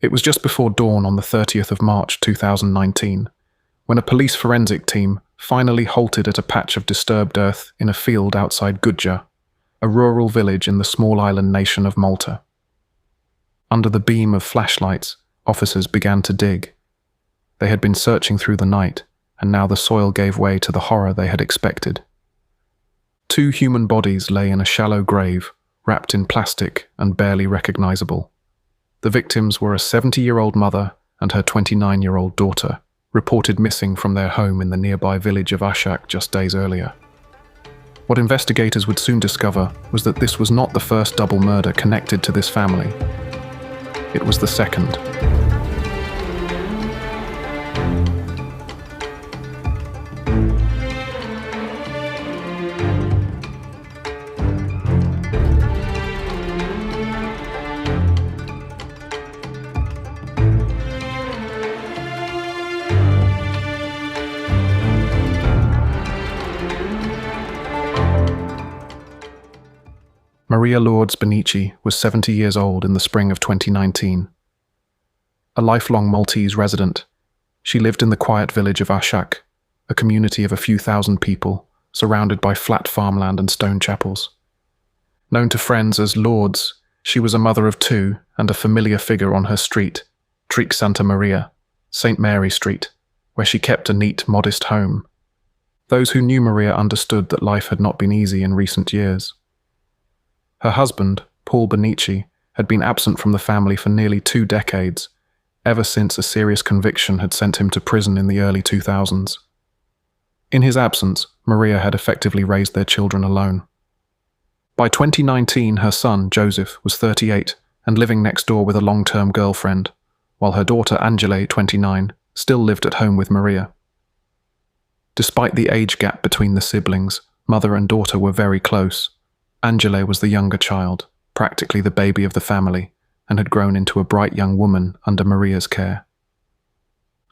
It was just before dawn on the 30th of March 2019, when a police forensic team finally halted at a patch of disturbed earth in a field outside Gudja, a rural village in the small island nation of Malta. Under the beam of flashlights, officers began to dig. They had been searching through the night, and now the soil gave way to the horror they had expected. 2 human bodies lay in a shallow grave, wrapped in plastic and barely recognizable. The victims were a 70-year-old mother and her 29-year-old daughter, reported missing from their home in the nearby village of Ashak just days earlier. What investigators would soon discover was that this was not the first double murder connected to this family. It was the second. Maria Lourdes Benici was 70 years old in the spring of 2019. A lifelong Maltese resident, she lived in the quiet village of Ashak, a community of a few thousand people, surrounded by flat farmland and stone chapels. Known to friends as Lourdes, she was a mother of 2 and a familiar figure on her street, Tric Santa Maria, St. Mary Street, where she kept a neat, modest home. Those who knew Maria understood that life had not been easy in recent years. Her husband, Paul Benici, had been absent from the family for nearly 2 decades, ever since a serious conviction had sent him to prison in the early 2000s. In his absence, Maria had effectively raised their children alone. By 2019, her son, Joseph, was 38 and living next door with a long-term girlfriend, while her daughter, Angela, 29, still lived at home with Maria. Despite the age gap between the siblings, mother and daughter were very close. Angela was the younger child, practically the baby of the family, and had grown into a bright young woman under Maria's care.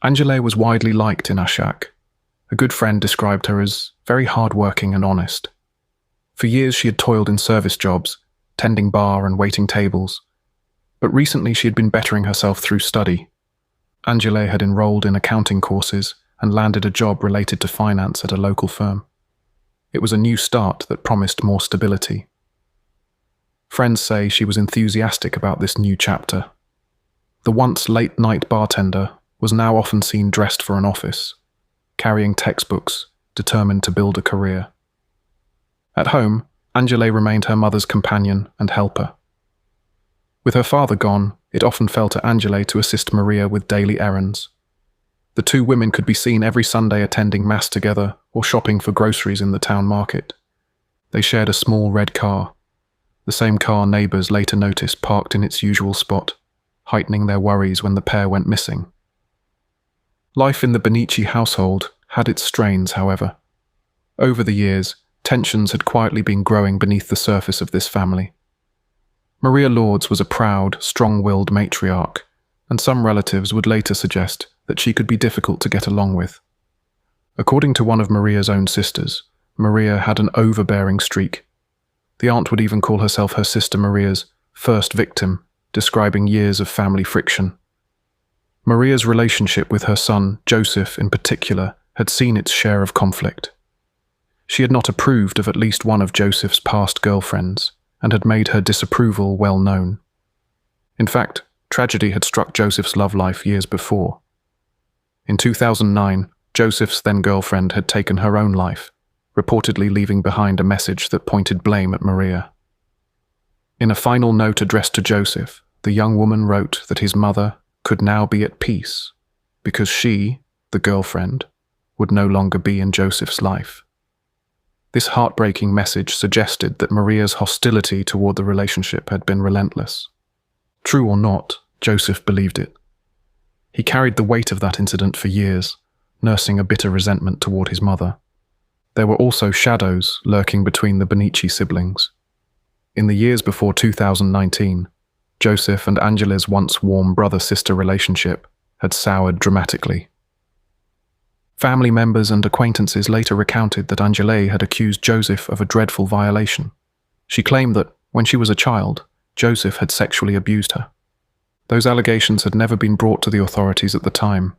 Angela was widely liked in Ashak. A good friend described her as very hard-working and honest. For years she had toiled in service jobs, tending bar and waiting tables, but recently she had been bettering herself through study. Angela had enrolled in accounting courses and landed a job related to finance at a local firm. It was a new start that promised more stability. Friends say she was enthusiastic about this new chapter. The once late-night bartender was now often seen dressed for an office, carrying textbooks, determined to build a career. At home, Angela remained her mother's companion and helper. With her father gone, it often fell to Angela to assist Maria with daily errands. The 2 women could be seen every Sunday attending Mass together or shopping for groceries in the town market. They shared a small red car, the same car neighbours later noticed parked in its usual spot, heightening their worries when the pair went missing. Life in the Benici household had its strains, however. Over the years, tensions had quietly been growing beneath the surface of this family. Maria Lourdes was a proud, strong-willed matriarch, and some relatives would later suggest that she could be difficult to get along with. According to one of Maria's own sisters, Maria had an overbearing streak. The aunt would even call herself her sister Maria's first victim, describing years of family friction. Maria's relationship with her son, Joseph in particular, had seen its share of conflict. She had not approved of at least one of Joseph's past girlfriends, and had made her disapproval well known. In fact, tragedy had struck Joseph's love life years before. In 2009, Joseph's then-girlfriend had taken her own life, reportedly leaving behind a message that pointed blame at Maria. In a final note addressed to Joseph, the young woman wrote that his mother could now be at peace, because she, the girlfriend, would no longer be in Joseph's life. This heartbreaking message suggested that Maria's hostility toward the relationship had been relentless. True or not, Joseph believed it. He carried the weight of that incident for years, nursing a bitter resentment toward his mother. There were also shadows lurking between the Benici siblings. In the years before 2019, Joseph and Angela's once warm brother-sister relationship had soured dramatically. Family members and acquaintances later recounted that Angela had accused Joseph of a dreadful violation. She claimed that, when she was a child, Joseph had sexually abused her. Those allegations had never been brought to the authorities at the time,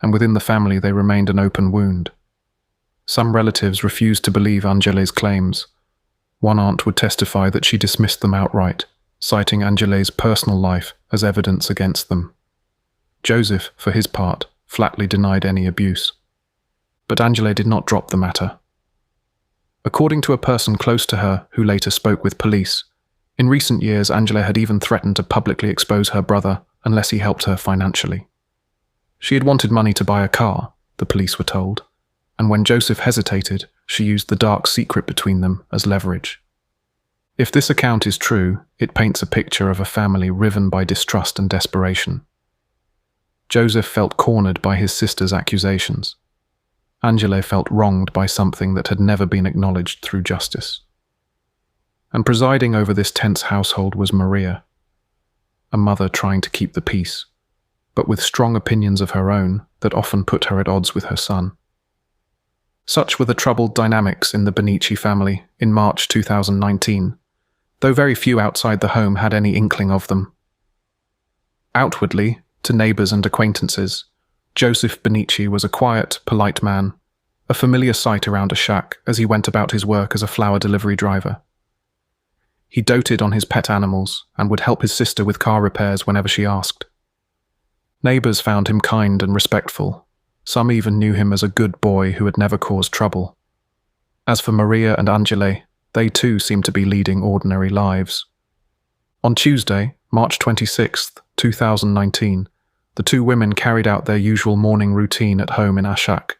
and within the family they remained an open wound. Some relatives refused to believe Angele's claims. One aunt would testify that she dismissed them outright, citing Angele's personal life as evidence against them. Joseph, for his part, flatly denied any abuse. But Angele did not drop the matter. According to a person close to her who later spoke with police, in recent years Angele had even threatened to publicly expose her brother unless he helped her financially. She had wanted money to buy a car, the police were told, and when Joseph hesitated, she used the dark secret between them as leverage. If this account is true, it paints a picture of a family riven by distrust and desperation. Joseph felt cornered by his sister's accusations. Angele felt wronged by something that had never been acknowledged through justice. And presiding over this tense household was Maria, a mother trying to keep the peace, but with strong opinions of her own that often put her at odds with her son. Such were the troubled dynamics in the Benici family in March 2019, though very few outside the home had any inkling of them. Outwardly, to neighbours and acquaintances, Joseph Benici was a quiet, polite man, a familiar sight around a shack as he went about his work as a flower delivery driver. He doted on his pet animals and would help his sister with car repairs whenever she asked. Neighbours found him kind and respectful. Some even knew him as a good boy who had never caused trouble. As for Maria and Angele, they too seemed to be leading ordinary lives. On Tuesday, March 26, 2019, the two women carried out their usual morning routine at home in Ashak.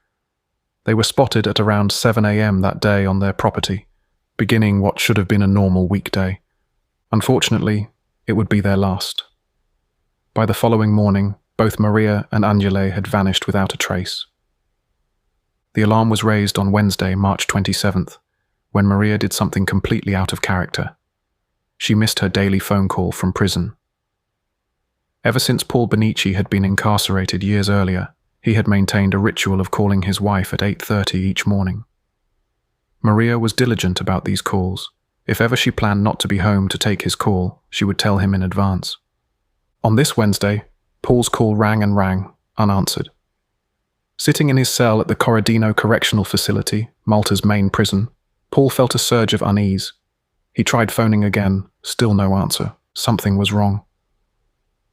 They were spotted at around 7 a.m. that day on their property, beginning what should have been a normal weekday. Unfortunately, it would be their last. By the following morning, both Maria and Angele had vanished without a trace. The alarm was raised on Wednesday, March 27th, when Maria did something completely out of character. She missed her daily phone call from prison. Ever since Paul Benici had been incarcerated years earlier, he had maintained a ritual of calling his wife at 8:30 each morning. Maria was diligent about these calls. If ever she planned not to be home to take his call, she would tell him in advance. On this Wednesday, Paul's call rang and rang, unanswered. Sitting in his cell at the Corradino Correctional Facility, Malta's main prison, Paul felt a surge of unease. He tried phoning again, still no answer. Something was wrong.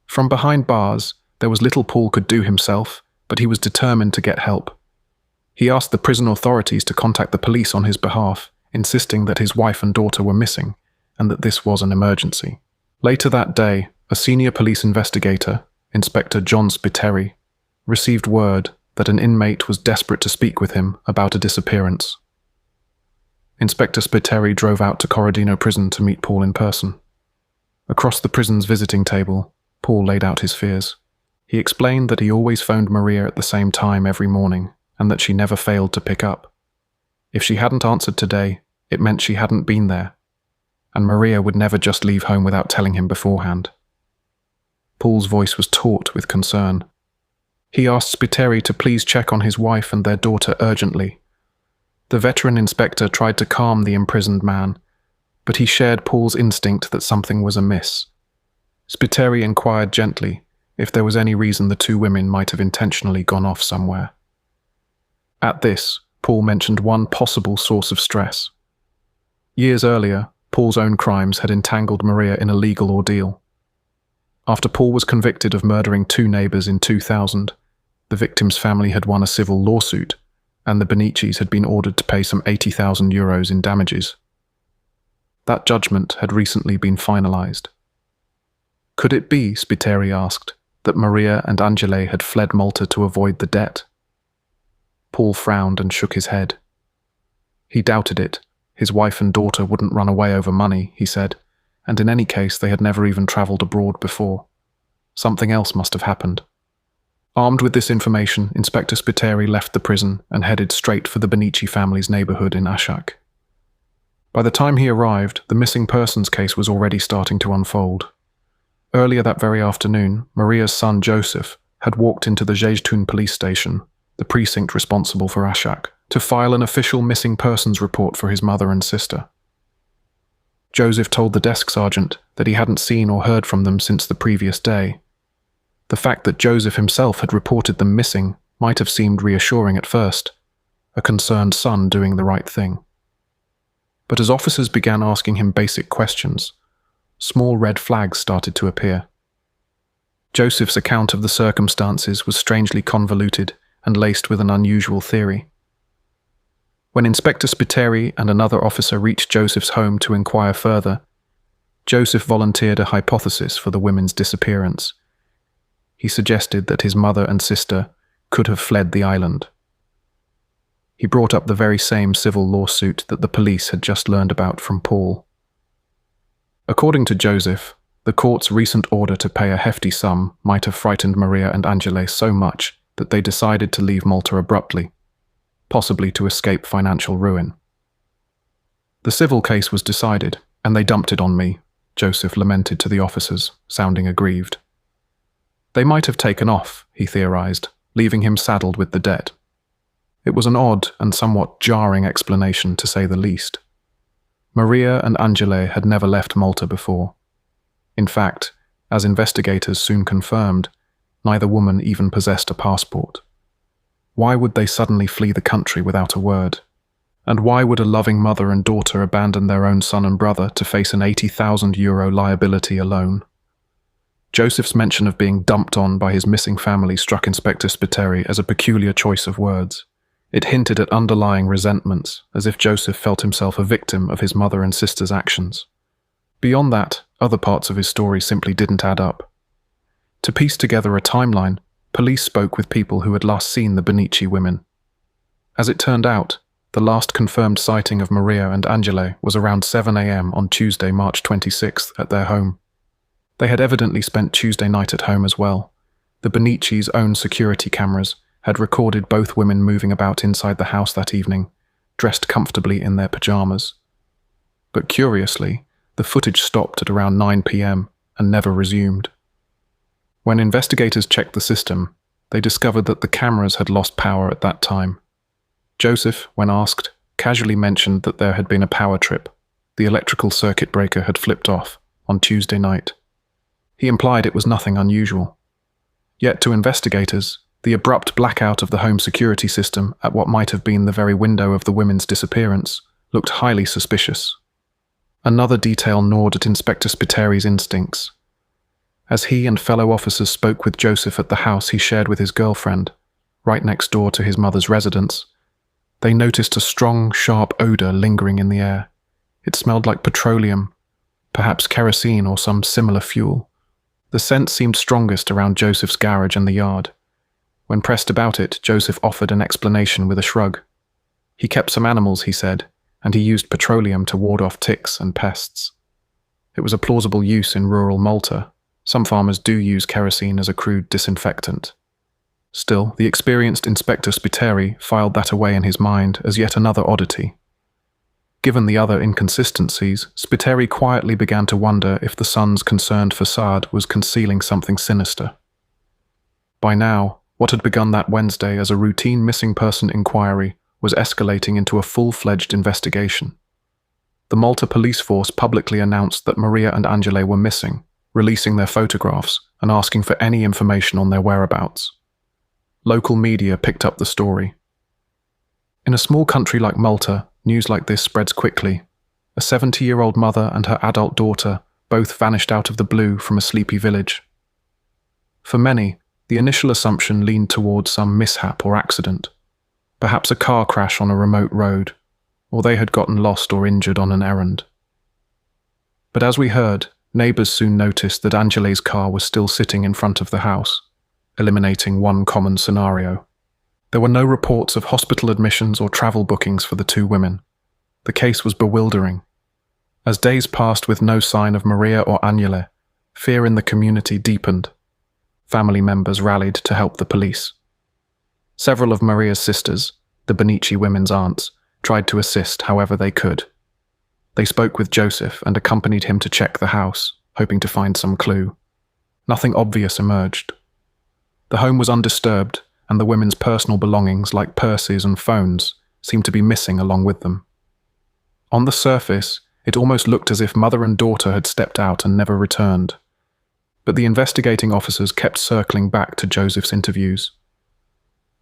From behind bars, there was little Paul could do himself, but he was determined to get help. He asked the prison authorities to contact the police on his behalf, insisting that his wife and daughter were missing, and that this was an emergency. Later that day, a senior police investigator, Inspector John Spiteri, received word that an inmate was desperate to speak with him about a disappearance. Inspector Spiteri drove out to Corradino Prison to meet Paul in person. Across the prison's visiting table, Paul laid out his fears. He explained that he always phoned Maria at the same time every morning, and that she never failed to pick up. If she hadn't answered today, it meant she hadn't been there, and Maria would never just leave home without telling him beforehand. Paul's voice was taut with concern. He asked Spiteri to please check on his wife and their daughter urgently. The veteran inspector tried to calm the imprisoned man, but he shared Paul's instinct that something was amiss. Spiteri inquired gently if there was any reason the two women might have intentionally gone off somewhere. At this, Paul mentioned one possible source of stress. Years earlier, Paul's own crimes had entangled Maria in a legal ordeal. After Paul was convicted of murdering two neighbours in 2000, the victim's family had won a civil lawsuit, and the Benicis had been ordered to pay some €80,000 in damages. That judgment had recently been finalised. Could it be, Spiteri asked, that Maria and Angele had fled Malta to avoid the debt? Paul frowned and shook his head. He doubted it. His wife and daughter wouldn't run away over money, he said, and in any case they had never even travelled abroad before. Something else must have happened. Armed with this information, Inspector Spiteri left the prison and headed straight for the Benici family's neighbourhood in Ashak. By the time he arrived, the missing persons case was already starting to unfold. Earlier that very afternoon, Maria's son Joseph had walked into the Jejtun police station, the precinct responsible for Ashak, to file an official missing persons report for his mother and sister. Joseph told the desk sergeant that he hadn't seen or heard from them since the previous day. The fact that Joseph himself had reported them missing might have seemed reassuring at first, a concerned son doing the right thing. But as officers began asking him basic questions, small red flags started to appear. Joseph's account of the circumstances was strangely convoluted and laced with an unusual theory. When Inspector Spiteri and another officer reached Joseph's home to inquire further, Joseph volunteered a hypothesis for the women's disappearance. He suggested that his mother and sister could have fled the island. He brought up the very same civil lawsuit that the police had just learned about from Paul. According to Joseph, the court's recent order to pay a hefty sum might have frightened Maria and Angele so much that they decided to leave Malta abruptly, possibly to escape financial ruin. The civil case was decided, and they dumped it on me, Joseph lamented to the officers, sounding aggrieved. They might have taken off, he theorized, leaving him saddled with the debt. It was an odd and somewhat jarring explanation, to say the least. Maria and Angele had never left Malta before. In fact, as investigators soon confirmed, neither woman even possessed a passport. Why would they suddenly flee the country without a word? And why would a loving mother and daughter abandon their own son and brother to face an €80,000 liability alone? Joseph's mention of being dumped on by his missing family struck Inspector Spiteri as a peculiar choice of words. It hinted at underlying resentments, as if Joseph felt himself a victim of his mother and sister's actions. Beyond that, other parts of his story simply didn't add up. To piece together a timeline, police spoke with people who had last seen the Benici women. As it turned out, the last confirmed sighting of Maria and Angele was around 7 a.m. on Tuesday, March 26th, at their home. They had evidently spent Tuesday night at home as well. The Benici's own security cameras had recorded both women moving about inside the house that evening, dressed comfortably in their pajamas. But curiously, the footage stopped at around 9 p.m. and never resumed. When investigators checked the system, they discovered that the cameras had lost power at that time. Joseph, when asked, casually mentioned that there had been a power trip. The electrical circuit breaker had flipped off on Tuesday night. He implied it was nothing unusual. Yet to investigators, the abrupt blackout of the home security system at what might have been the very window of the women's disappearance looked highly suspicious. Another detail gnawed at Inspector Spiteri's instincts. As he and fellow officers spoke with Joseph at the house he shared with his girlfriend, right next door to his mother's residence, they noticed a strong, sharp odor lingering in the air. It smelled like petroleum, perhaps kerosene or some similar fuel. The scent seemed strongest around Joseph's garage and the yard. When pressed about it, Joseph offered an explanation with a shrug. He kept some animals, he said, and he used petroleum to ward off ticks and pests. It was a plausible use in rural Malta. Some farmers do use kerosene as a crude disinfectant. Still, the experienced Inspector Spiteri filed that away in his mind as yet another oddity. Given the other inconsistencies, Spiteri quietly began to wonder if the son's concerned facade was concealing something sinister. By now, what had begun that Wednesday as a routine missing person inquiry was escalating into a full-fledged investigation. The Malta police force publicly announced that Maria and Angele were missing, releasing their photographs and asking for any information on their whereabouts. Local media picked up the story. In a small country like Malta, news like this spreads quickly. A 70-year-old mother and her adult daughter both vanished out of the blue from a sleepy village. For many, the initial assumption leaned towards some mishap or accident, perhaps a car crash on a remote road, or they had gotten lost or injured on an errand. But as we heard, neighbours soon noticed that Angele's car was still sitting in front of the house, eliminating one common scenario. There were no reports of hospital admissions or travel bookings for the two women. The case was bewildering. As days passed with no sign of Maria or Angele, fear in the community deepened. Family members rallied to help the police. Several of Maria's sisters, the Benici women's aunts, tried to assist however they could. They spoke with Joseph and accompanied him to check the house, hoping to find some clue. Nothing obvious emerged. The home was undisturbed, and the women's personal belongings like purses and phones seemed to be missing along with them. On the surface, It almost looked as if mother and daughter had stepped out and never returned. But the investigating officers kept circling back to Joseph's interviews.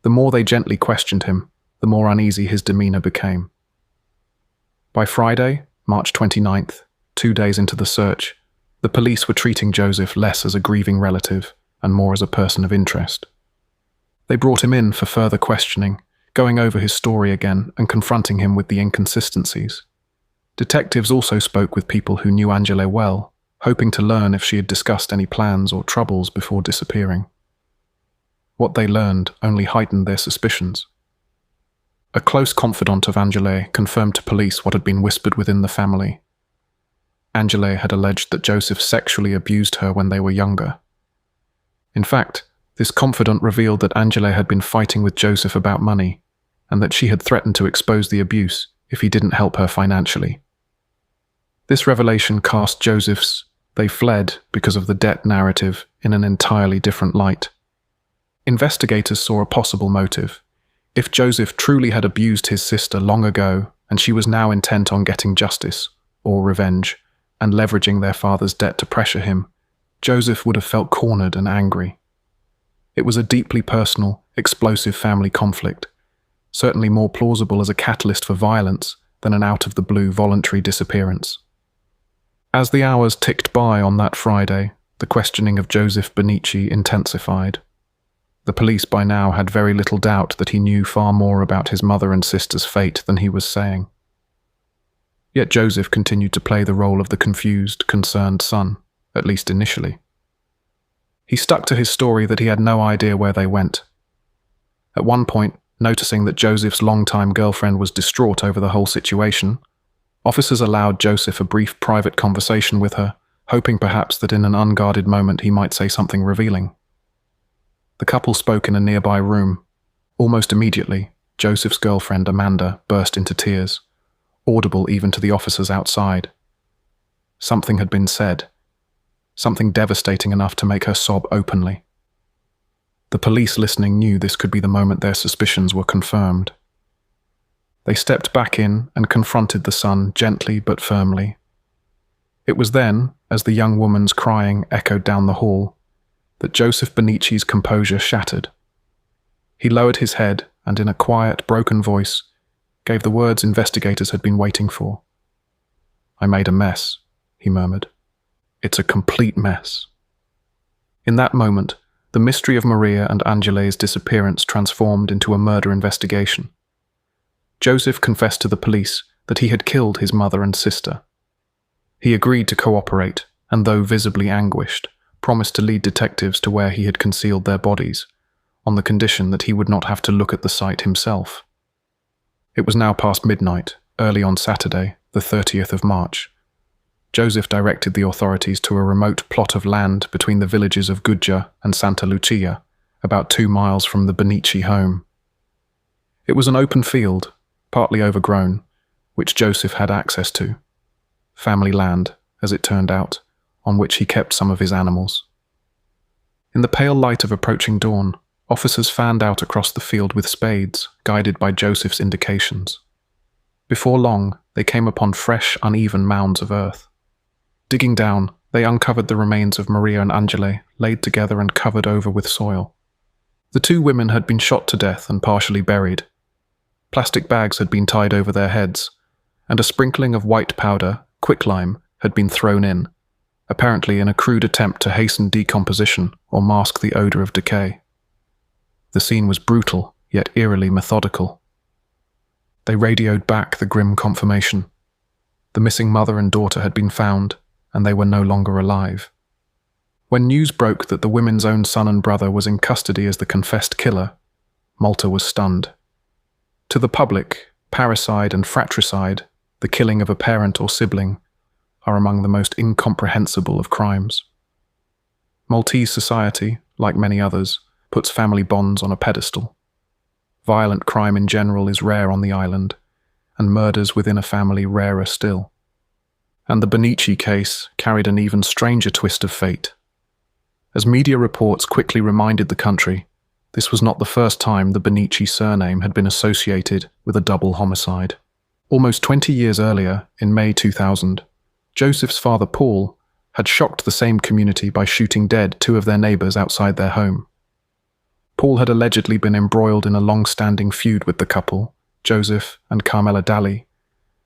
The more they gently questioned him, the more uneasy his demeanor became. By Friday, March 29th, 2 days into the search, the police were treating Joseph less as a grieving relative and more as a person of interest. They brought him in for further questioning, going over his story again and confronting him with the inconsistencies. Detectives also spoke with people who knew Angela well, hoping to learn if she had discussed any plans or troubles before disappearing. What they learned only heightened their suspicions. A close confidant of Angela confirmed to police what had been whispered within the family. Angela had alleged that Joseph sexually abused her when they were younger. In fact, this confidant revealed that Angela had been fighting with Joseph about money, and that she had threatened to expose the abuse if he didn't help her financially. This revelation cast Joseph's "they fled because of the debt" narrative in an entirely different light. Investigators saw a possible motive. If Joseph truly had abused his sister long ago and she was now intent on getting justice, or revenge, and leveraging their father's debt to pressure him, Joseph would have felt cornered and angry. It was a deeply personal, explosive family conflict, certainly more plausible as a catalyst for violence than an out-of-the-blue voluntary disappearance. As the hours ticked by on that Friday, the questioning of Joseph Benici intensified. The police by now had very little doubt that he knew far more about his mother and sister's fate than he was saying. Yet Joseph continued to play the role of the confused, concerned son, at least initially. He stuck to his story that he had no idea where they went. At one point, noticing that Joseph's longtime girlfriend was distraught over the whole situation, officers allowed Joseph a brief private conversation with her, hoping perhaps that in an unguarded moment he might say something revealing. The couple spoke in a nearby room. Almost immediately, Joseph's girlfriend, Amanda, burst into tears, audible even to the officers outside. Something had been said, something devastating enough to make her sob openly. The police listening knew this could be the moment their suspicions were confirmed. They stepped back in and confronted the son gently but firmly. It was then, as the young woman's crying echoed down the hall, that Joseph Benici's composure shattered. He lowered his head and in a quiet, broken voice, gave the words investigators had been waiting for. "I made a mess," he murmured. "It's a complete mess." In that moment, the mystery of Maria and Angela's disappearance transformed into a murder investigation. Joseph confessed to the police that he had killed his mother and sister. He agreed to cooperate, and though visibly anguished, promised to lead detectives to where he had concealed their bodies, on the condition that he would not have to look at the site himself. It was now past midnight, early on Saturday, the 30th of March. Joseph directed the authorities to a remote plot of land between the villages of Gudja and Santa Lucia, about 2 miles from the Benici home. It was an open field, partly overgrown, which Joseph had access to. Family land, as it turned out, on which he kept some of his animals. In the pale light of approaching dawn, officers fanned out across the field with spades, guided by Joseph's indications. Before long, they came upon fresh, uneven mounds of earth. Digging down, they uncovered the remains of Maria and Angela, laid together and covered over with soil. The 2 women had been shot to death and partially buried. Plastic bags had been tied over their heads, and a sprinkling of white powder, quicklime, had been thrown in, apparently in a crude attempt to hasten decomposition or mask the odor of decay. The scene was brutal, yet eerily methodical. They radioed back the grim confirmation. The missing mother and daughter had been found, and they were no longer alive. When news broke that the women's own son and brother was in custody as the confessed killer, Malta was stunned. To the public, parricide and fratricide, the killing of a parent or sibling, are among the most incomprehensible of crimes. Maltese society, like many others, puts family bonds on a pedestal. Violent crime in general is rare on the island, and murders within a family rarer still. And the Benici case carried an even stranger twist of fate. As media reports quickly reminded the country, this was not the first time the Benici surname had been associated with a double homicide. Almost 20 years earlier, in May 2000, Joseph's father Paul had shocked the same community by shooting dead two of their neighbors outside their home. Paul had allegedly been embroiled in a long-standing feud with the couple, Joseph and Carmela Daly,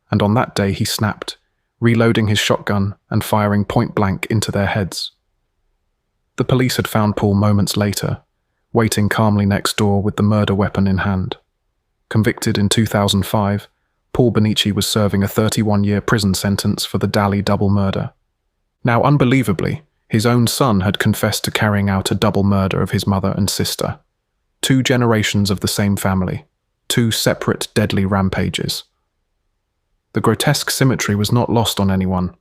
and on that day he snapped, reloading his shotgun and firing point-blank into their heads. The police had found Paul moments later, waiting calmly next door with the murder weapon in hand. Convicted in 2005, Paul Benici was serving a 31-year prison sentence for the Daly double murder. Now, unbelievably, his own son had confessed to carrying out a double murder of his mother and sister. 2 generations of the same family, 2 separate deadly rampages. The grotesque symmetry was not lost on anyone.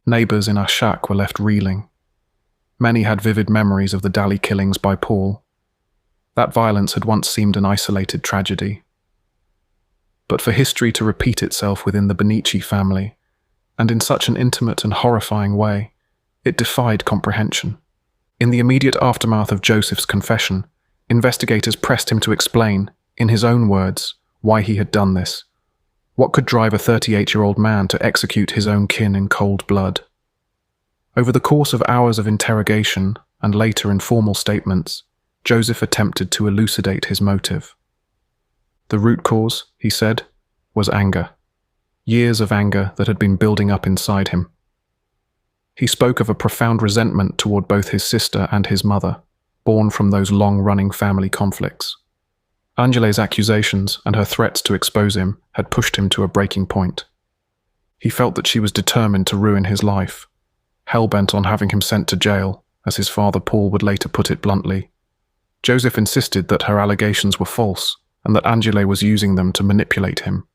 Neighbors in our shack were left reeling. Many had vivid memories of the Daly killings by Paul. That violence had once seemed an isolated tragedy. But for history to repeat itself within the Benici family, and in such an intimate and horrifying way, it defied comprehension. In the immediate aftermath of Joseph's confession, investigators pressed him to explain, in his own words, why he had done this. What could drive a 38-year-old man to execute his own kin in cold blood? Over the course of hours of interrogation, and later in formal statements, Joseph attempted to elucidate his motive. The root cause, he said, was anger. Years of anger that had been building up inside him. He spoke of a profound resentment toward both his sister and his mother, born from those long-running family conflicts. Angele's accusations and her threats to expose him had pushed him to a breaking point. He felt that she was determined to ruin his life, hell-bent on having him sent to jail, as his father Paul would later put it bluntly. Joseph insisted that her allegations were false and that Angele was using them to manipulate him.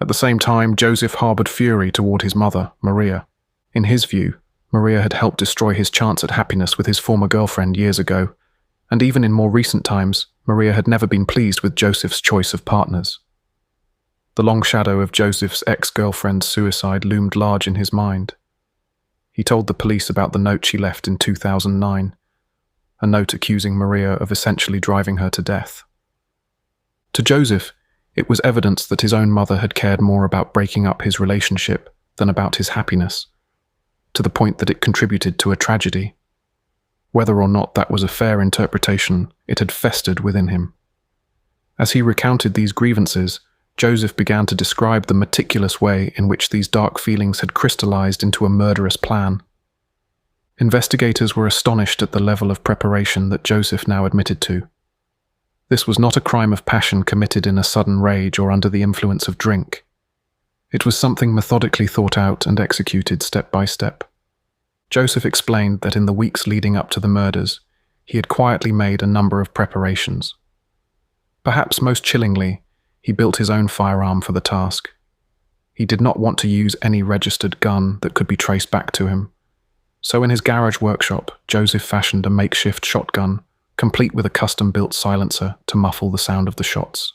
At the same time, Joseph harbored fury toward his mother, Maria. In his view, Maria had helped destroy his chance at happiness with his former girlfriend years ago, and even in more recent times, Maria had never been pleased with Joseph's choice of partners. The long shadow of Joseph's ex-girlfriend's suicide loomed large in his mind. He told the police about the note she left in 2009, a note accusing Maria of essentially driving her to death. To Joseph, it was evidence that his own mother had cared more about breaking up his relationship than about his happiness, to the point that it contributed to a tragedy. Whether or not that was a fair interpretation, it had festered within him. As he recounted these grievances, Joseph began to describe the meticulous way in which these dark feelings had crystallized into a murderous plan. Investigators were astonished at the level of preparation that Joseph now admitted to. This was not a crime of passion committed in a sudden rage or under the influence of drink. It was something methodically thought out and executed step by step. Joseph explained that in the weeks leading up to the murders, he had quietly made a number of preparations. Perhaps most chillingly, he built his own firearm for the task. He did not want to use any registered gun that could be traced back to him. So in his garage workshop, Joseph fashioned a makeshift shotgun, complete with a custom-built silencer to muffle the sound of the shots.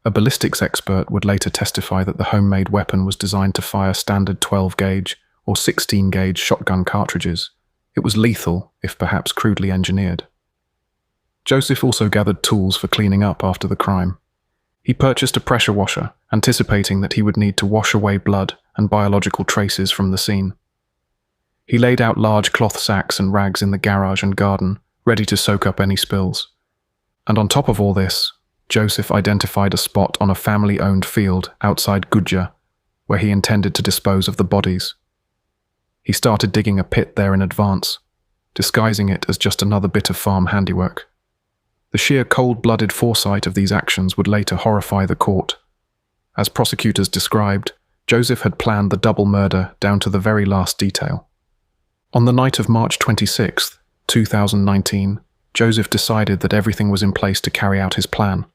A ballistics expert would later testify that the homemade weapon was designed to fire standard 12-gauge or 16-gauge shotgun cartridges. It was lethal, if perhaps crudely engineered. Joseph also gathered tools for cleaning up after the crime. He purchased a pressure washer, anticipating that he would need to wash away blood and biological traces from the scene. He laid out large cloth sacks and rags in the garage and garden, ready to soak up any spills. And on top of all this, Joseph identified a spot on a family-owned field outside Gudja, where he intended to dispose of the bodies. He started digging a pit there in advance, disguising it as just another bit of farm handiwork. The sheer cold-blooded foresight of these actions would later horrify the court. As prosecutors described, Joseph had planned the double murder down to the very last detail. On the night of March 26, 2019, Joseph decided that everything was in place to carry out his plan.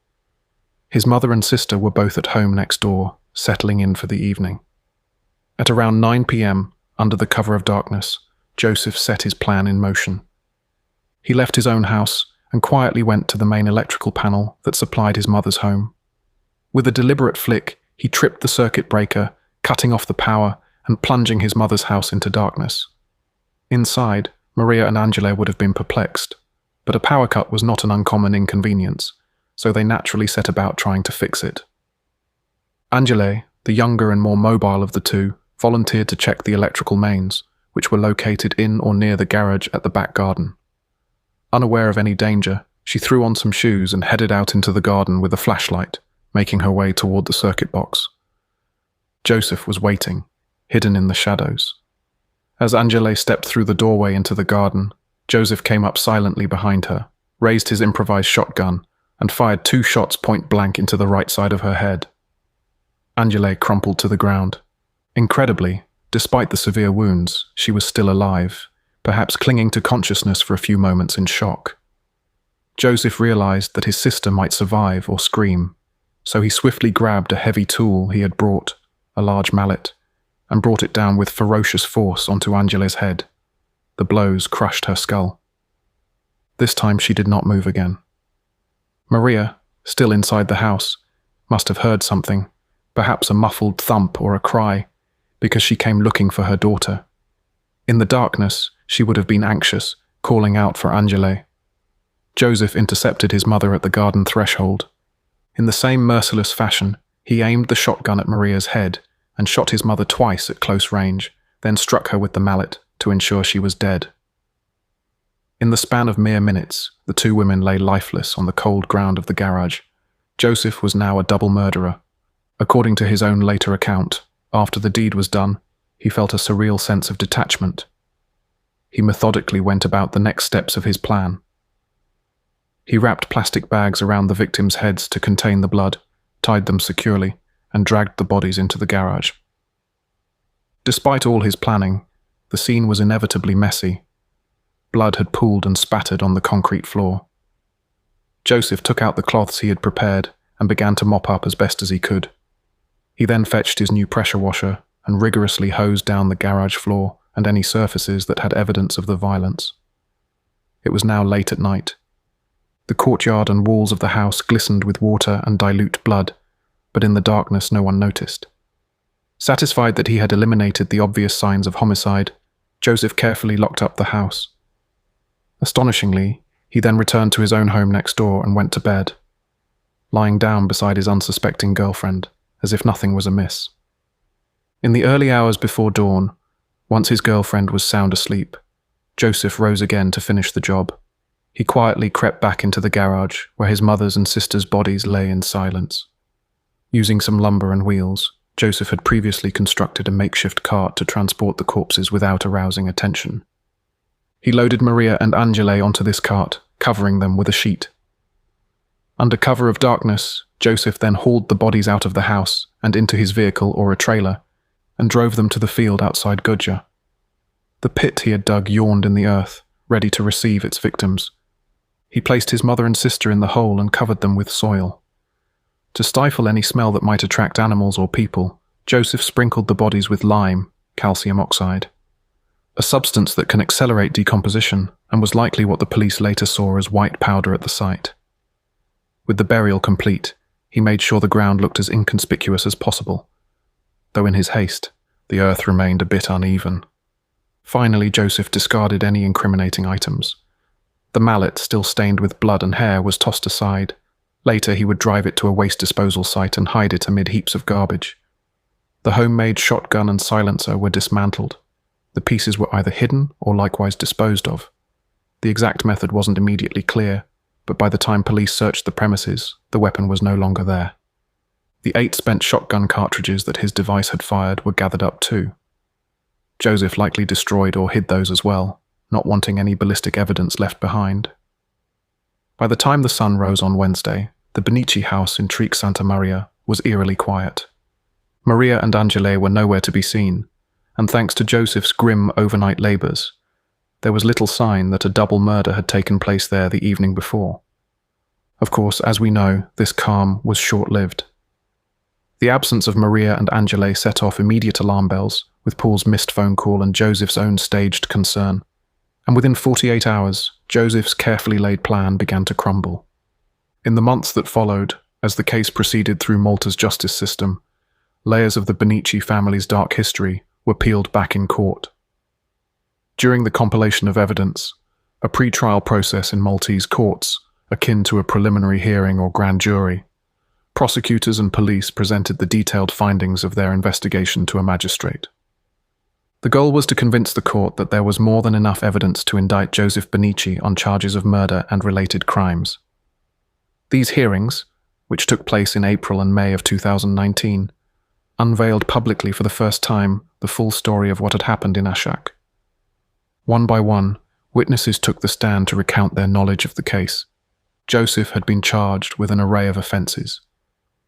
His mother and sister were both at home next door, settling in for the evening. At around 9 p.m., under the cover of darkness, Joseph set his plan in motion. He left his own house and quietly went to the main electrical panel that supplied his mother's home. With a deliberate flick, he tripped the circuit breaker, cutting off the power and plunging his mother's house into darkness. Inside, Maria and Angela would have been perplexed, but a power cut was not an uncommon inconvenience, so they naturally set about trying to fix it. Angele, the younger and more mobile of the two, volunteered to check the electrical mains, which were located in or near the garage at the back garden. Unaware of any danger, she threw on some shoes and headed out into the garden with a flashlight, making her way toward the circuit box. Joseph was waiting, hidden in the shadows. As Angele stepped through the doorway into the garden, Joseph came up silently behind her, raised his improvised shotgun, and fired 2 shots point blank into the right side of her head. Angele crumpled to the ground. Incredibly, despite the severe wounds, she was still alive, perhaps clinging to consciousness for a few moments in shock. Joseph realized that his sister might survive or scream, so he swiftly grabbed a heavy tool he had brought, a large mallet, and brought it down with ferocious force onto Angela's head. The blows crushed her skull. This time she did not move again. Maria, still inside the house, must have heard something, perhaps a muffled thump or a cry, because she came looking for her daughter. In the darkness, she would have been anxious, calling out for Angele. Joseph intercepted his mother at the garden threshold. In the same merciless fashion, he aimed the shotgun at Maria's head and shot his mother twice at close range, then struck her with the mallet to ensure she was dead. In the span of mere minutes, the 2 women lay lifeless on the cold ground of the garage. Joseph was now a double murderer. According to his own later account, after the deed was done, he felt a surreal sense of detachment. He methodically went about the next steps of his plan. He wrapped plastic bags around the victims' heads to contain the blood, tied them securely, and dragged the bodies into the garage. Despite all his planning, the scene was inevitably messy. Blood had pooled and spattered on the concrete floor. Joseph took out the cloths he had prepared and began to mop up as best as he could. He then fetched his new pressure washer and rigorously hosed down the garage floor and any surfaces that had evidence of the violence. It was now late at night. The courtyard and walls of the house glistened with water and dilute blood, but in the darkness no one noticed. Satisfied that he had eliminated the obvious signs of homicide, Joseph carefully locked up the house. Astonishingly, he then returned to his own home next door and went to bed, lying down beside his unsuspecting girlfriend, as if nothing was amiss. In the early hours before dawn, once his girlfriend was sound asleep, Joseph rose again to finish the job. He quietly crept back into the garage, where his mother's and sister's bodies lay in silence. Using some lumber and wheels, Joseph had previously constructed a makeshift cart to transport the corpses without arousing attention. He loaded Maria and Angele onto this cart, covering them with a sheet. Under cover of darkness, Joseph then hauled the bodies out of the house and into his vehicle or a trailer, and drove them to the field outside Gudja. The pit he had dug yawned in the earth, ready to receive its victims. He placed his mother and sister in the hole and covered them with soil. To stifle any smell that might attract animals or people, Joseph sprinkled the bodies with lime, calcium oxide, a substance that can accelerate decomposition and was likely what the police later saw as white powder at the site. With the burial complete, he made sure the ground looked as inconspicuous as possible, though in his haste, the earth remained a bit uneven. Finally, Joseph discarded any incriminating items. The mallet, still stained with blood and hair, was tossed aside. Later, he would drive it to a waste disposal site and hide it amid heaps of garbage. The homemade shotgun and silencer were dismantled. The pieces were either hidden or likewise disposed of. The exact method wasn't immediately clear, but by the time police searched the premises, the weapon was no longer there. The 8 spent shotgun cartridges that his device had fired were gathered up too. Joseph likely destroyed or hid those as well, not wanting any ballistic evidence left behind. By the time the sun rose on Wednesday, the Benici house in Trique Santa Maria was eerily quiet. Maria and Angele were nowhere to be seen, and thanks to Joseph's grim overnight labours, there was little sign that a double murder had taken place there the evening before. Of course, as we know, this calm was short-lived. The absence of Maria and Angele set off immediate alarm bells, with Paul's missed phone call and Joseph's own staged concern. And within 48 hours, Joseph's carefully laid plan began to crumble. In the months that followed, as the case proceeded through Malta's justice system, layers of the Benici family's dark history were peeled back in court. During the compilation of evidence, a pre-trial process in Maltese courts, akin to a preliminary hearing or grand jury, Prosecutors and police presented the detailed findings of their investigation to a magistrate. The goal was to convince the court that there was more than enough evidence to indict Joseph Benici on charges of murder and related crimes. These hearings, which took place in April and May of 2019, unveiled publicly for the first time the full story of what had happened in Ashak. One by one, witnesses took the stand to recount their knowledge of the case. Joseph had been charged with an array of offences,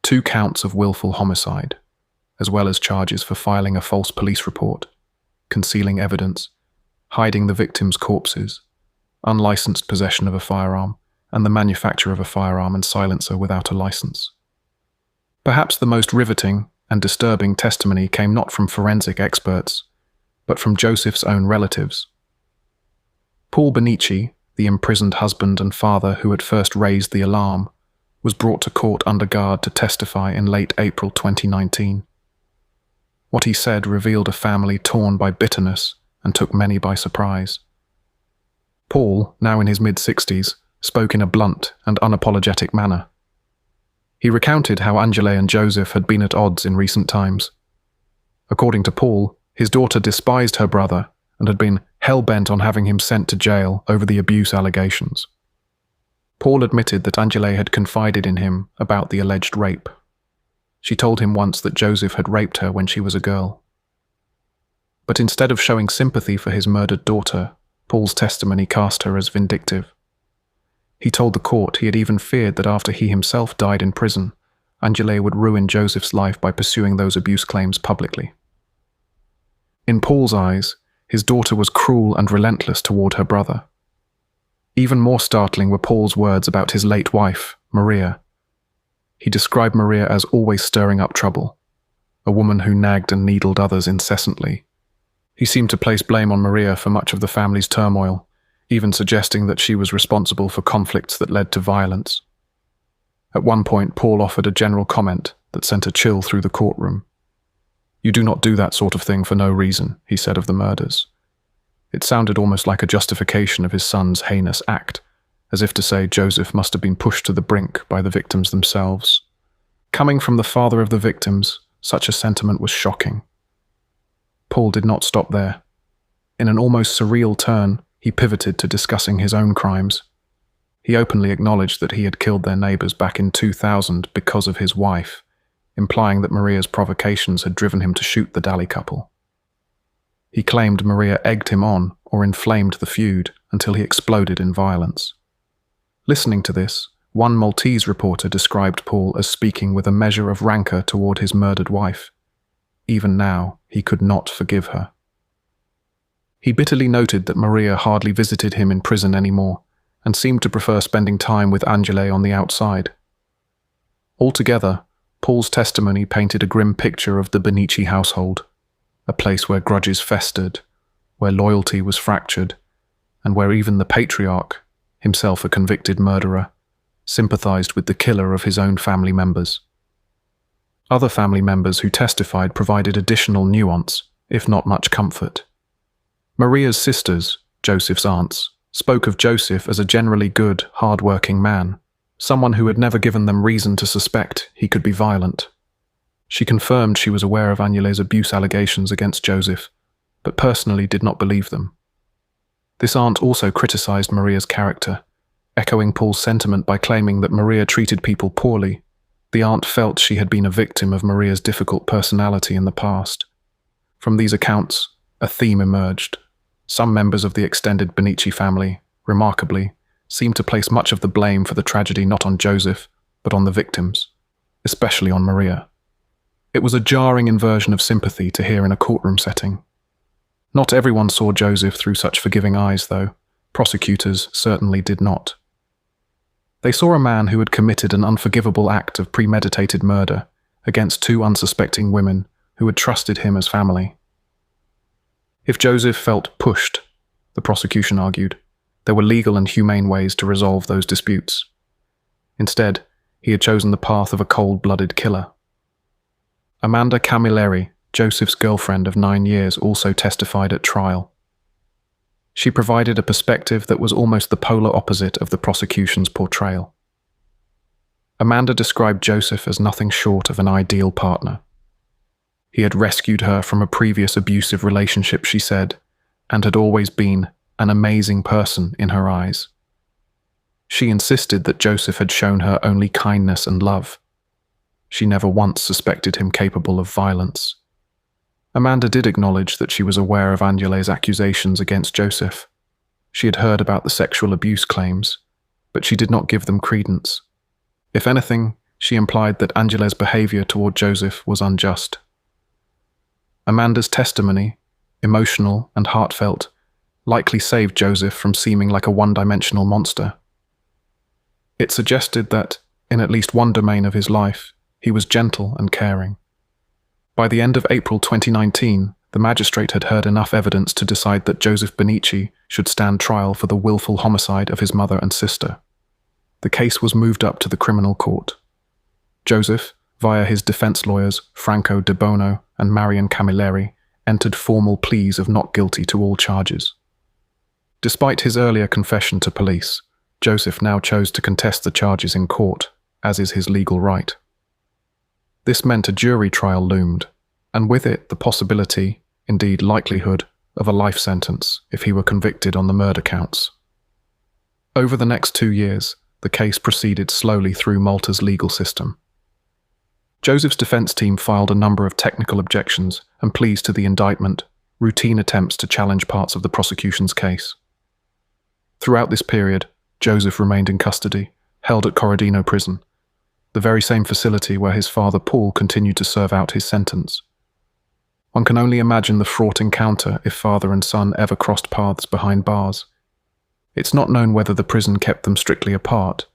2 counts of willful homicide, as well as charges for filing a false police report, concealing evidence, hiding the victims' corpses, unlicensed possession of a firearm, and the manufacture of a firearm and silencer without a license. Perhaps the most riveting and disturbing testimony came not from forensic experts, but from Joseph's own relatives. Paul Benici, the imprisoned husband and father who had first raised the alarm, was brought to court under guard to testify in late April 2019. What he said revealed a family torn by bitterness and took many by surprise. Paul, now in his mid-60s, spoke in a blunt and unapologetic manner. He recounted how Angela and Joseph had been at odds in recent times. According to Paul, his daughter despised her brother and had been hell-bent on having him sent to jail over the abuse allegations. Paul admitted that Angela had confided in him about the alleged rape. She told him once that Joseph had raped her when she was a girl. But instead of showing sympathy for his murdered daughter, Paul's testimony cast her as vindictive. He told the court he had even feared that after he himself died in prison, Angela would ruin Joseph's life by pursuing those abuse claims publicly. In Paul's eyes, his daughter was cruel and relentless toward her brother. Even more startling were Paul's words about his late wife, Maria. He described Maria as always stirring up trouble, a woman who nagged and needled others incessantly. He seemed to place blame on Maria for much of the family's turmoil, even suggesting that she was responsible for conflicts that led to violence. At one point, Paul offered a general comment that sent a chill through the courtroom. "You do not do that sort of thing for no reason," he said of the murders. It sounded almost like a justification of his son's heinous act, as if to say Joseph must have been pushed to the brink by the victims themselves. Coming from the father of the victims, such a sentiment was shocking. Paul did not stop there. In an almost surreal turn, he pivoted to discussing his own crimes. He openly acknowledged that he had killed their neighbours back in 2000 because of his wife, implying that Maria's provocations had driven him to shoot the Daly couple. He claimed Maria egged him on or inflamed the feud until he exploded in violence. Listening to this, one Maltese reporter described Paul as speaking with a measure of rancour toward his murdered wife. Even now, he could not forgive her. He bitterly noted that Maria hardly visited him in prison anymore and seemed to prefer spending time with Angela on the outside. Altogether, Paul's testimony painted a grim picture of the Benici household, a place where grudges festered, where loyalty was fractured, and where even the patriarch, himself a convicted murderer, sympathized with the killer of his own family members. Other family members who testified provided additional nuance, if not much comfort. Maria's sisters, Joseph's aunts, spoke of Joseph as a generally good, hard-working man, someone who had never given them reason to suspect he could be violent. She confirmed she was aware of Angela's abuse allegations against Joseph, but personally did not believe them. This aunt also criticized Maria's character, echoing Paul's sentiment by claiming that Maria treated people poorly. The aunt felt she had been a victim of Maria's difficult personality in the past. From these accounts, a theme emerged. Some members of the extended Benici family, remarkably, seemed to place much of the blame for the tragedy not on Joseph, but on the victims, especially on Maria. It was a jarring inversion of sympathy to hear in a courtroom setting. Not everyone saw Joseph through such forgiving eyes, though. Prosecutors certainly did not. They saw a man who had committed an unforgivable act of premeditated murder against 2 unsuspecting women who had trusted him as family. If Joseph felt pushed, the prosecution argued, there were legal and humane ways to resolve those disputes. Instead, he had chosen the path of a cold-blooded killer. Amanda Camilleri, Joseph's girlfriend of 9 years, also testified at trial. She provided a perspective that was almost the polar opposite of the prosecution's portrayal. Amanda described Joseph as nothing short of an ideal partner. He had rescued her from a previous abusive relationship, she said, and had always been an amazing person in her eyes. She insisted that Joseph had shown her only kindness and love. She never once suspected him capable of violence. Amanda did acknowledge that she was aware of Angele's accusations against Joseph. She had heard about the sexual abuse claims, but she did not give them credence. If anything, she implied that Angele's behavior toward Joseph was unjust. Amanda's testimony, emotional and heartfelt, likely saved Joseph from seeming like a one-dimensional monster. It suggested that, in at least one domain of his life, he was gentle and caring. By the end of April 2019, the magistrate had heard enough evidence to decide that Joseph Benici should stand trial for the willful homicide of his mother and sister. The case was moved up to the criminal court. Joseph, via his defense lawyers Franco De Bono and Marion Camilleri, entered formal pleas of not guilty to all charges. Despite his earlier confession to police, Joseph now chose to contest the charges in court, as is his legal right. This meant a jury trial loomed, and with it the possibility, indeed likelihood, of a life sentence if he were convicted on the murder counts. Over the next 2 years, the case proceeded slowly through Malta's legal system. Joseph's defense team filed a number of technical objections and pleas to the indictment, routine attempts to challenge parts of the prosecution's case. Throughout this period, Joseph remained in custody, held at Corradino prison, the very same facility where his father Paul continued to serve out his sentence. One can only imagine the fraught encounter if father and son ever crossed paths behind bars. It's not known whether the prison kept them strictly apart,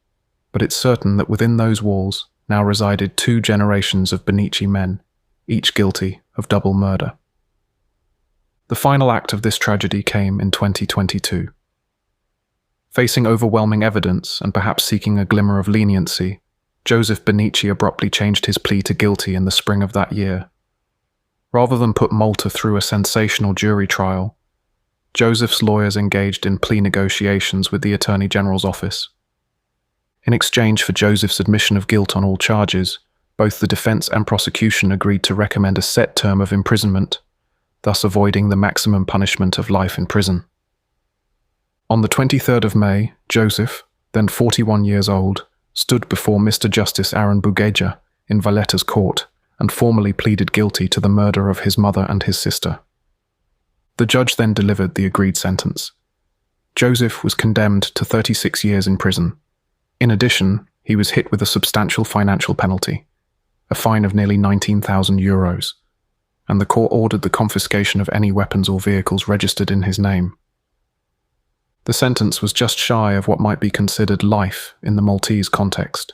but it's certain that within those walls now resided 2 generations of Benici men, each guilty of double murder. The final act of this tragedy came in 2022. Facing overwhelming evidence and perhaps seeking a glimmer of leniency, Joseph Benici abruptly changed his plea to guilty in the spring of that year. Rather than put Malta through a sensational jury trial, Joseph's lawyers engaged in plea negotiations with the Attorney General's office. In exchange for Joseph's admission of guilt on all charges, both the defense and prosecution agreed to recommend a set term of imprisonment, thus avoiding the maximum punishment of life in prison. On the 23rd of May, Joseph, then 41 years old, stood before Mr. Justice Aaron Bugeja in Valletta's court and formally pleaded guilty to the murder of his mother and his sister. The judge then delivered the agreed sentence. Joseph was condemned to 36 years in prison. In addition, he was hit with a substantial financial penalty, a fine of nearly €19,000, and the court ordered the confiscation of any weapons or vehicles registered in his name. The sentence was just shy of what might be considered life in the Maltese context.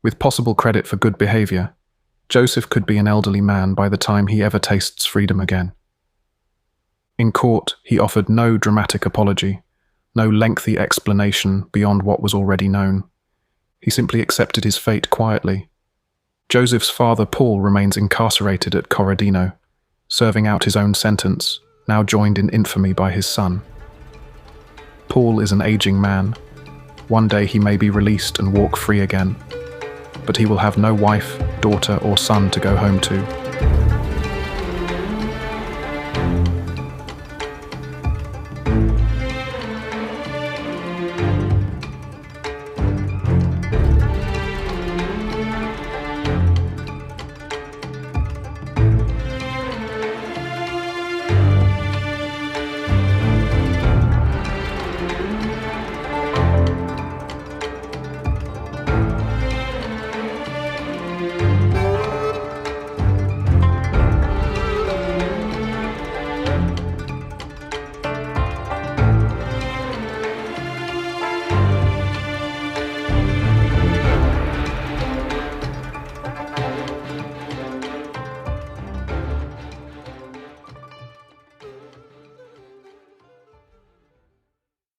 With possible credit for good behavior, Joseph could be an elderly man by the time he ever tastes freedom again. In court, he offered no dramatic apology, no lengthy explanation beyond what was already known. He simply accepted his fate quietly. Joseph's father Paul remains incarcerated at Corradino, serving out his own sentence, now joined in infamy by his son. Paul is an aging man. One day he may be released and walk free again, but he will have no wife, daughter, or son to go home to.